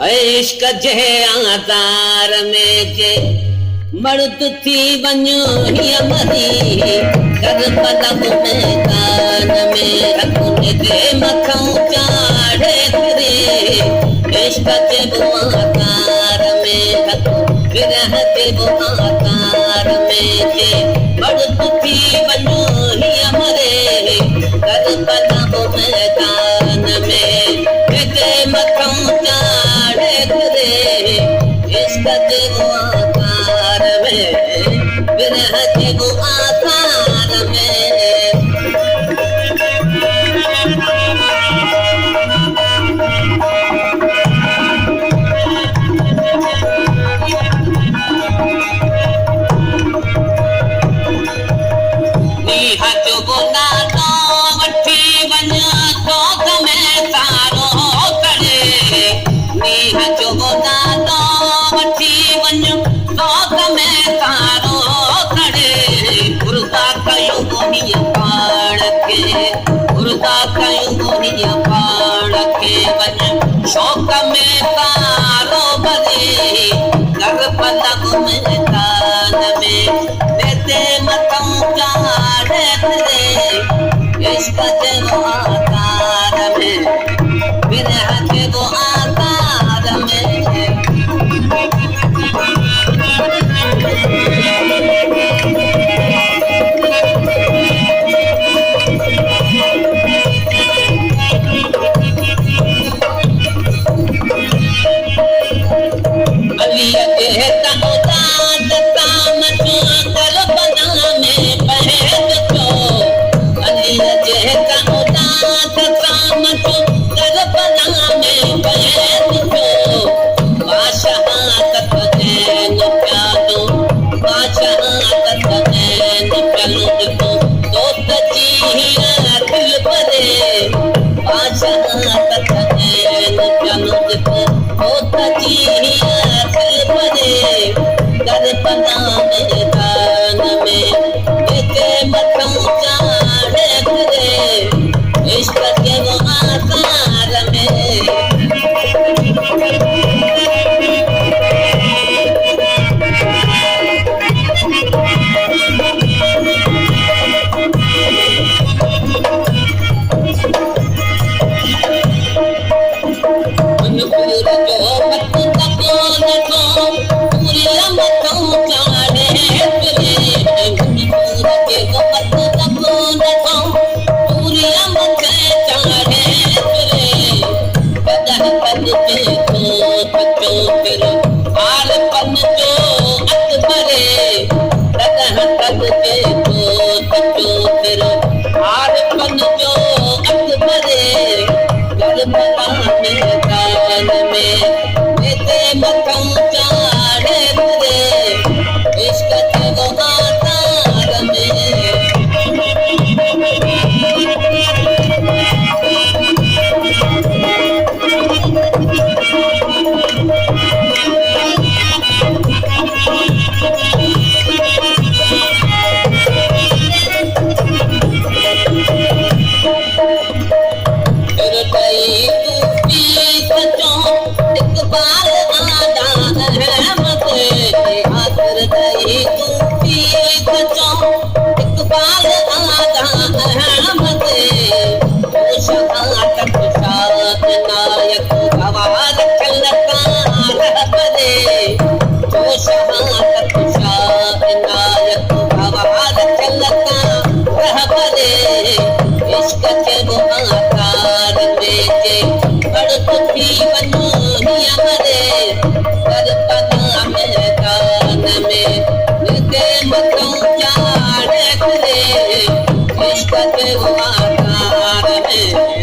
इश्क जे आधार में के मर्द थी वञो हिय मरी कर पलक मैदान में रखुन जे मथां चाढ़े करे इश्क जे आधार में रखुन विरह जे आधार में के मर्द थी वञो हिय मरे कर पलक मैदान में जे मथां चाढ़े करे इश्क जे आधार में विरह जे आधार में नीहा जो नालो वठी वञ शौक़ में तारो करे नीहा जो नालो वठी वञ शौक़ में तारो करे गुरदा कयूं गोनिया पाण के गुरदा कयूं गोनिया पाण के वञ शौक़ में तारो भरे कर पलक मैदान में ते मथां चाढ़े करे इश्क जे आधार में विरह जे आधार में अली के तमुदाद काम कर बना में पहल तो अली के तमुदाद काम कर बना में पहल तो बादशाहत नैन प्यालो बादशाहत नैन प्यालो तो तजी दिल भरे बादशाहत नैन प्यालो तो तजी दिल भरे कर पना मैदान में के मथां चाढ़े करे इश्क जे आधार में इश्क जे आधार में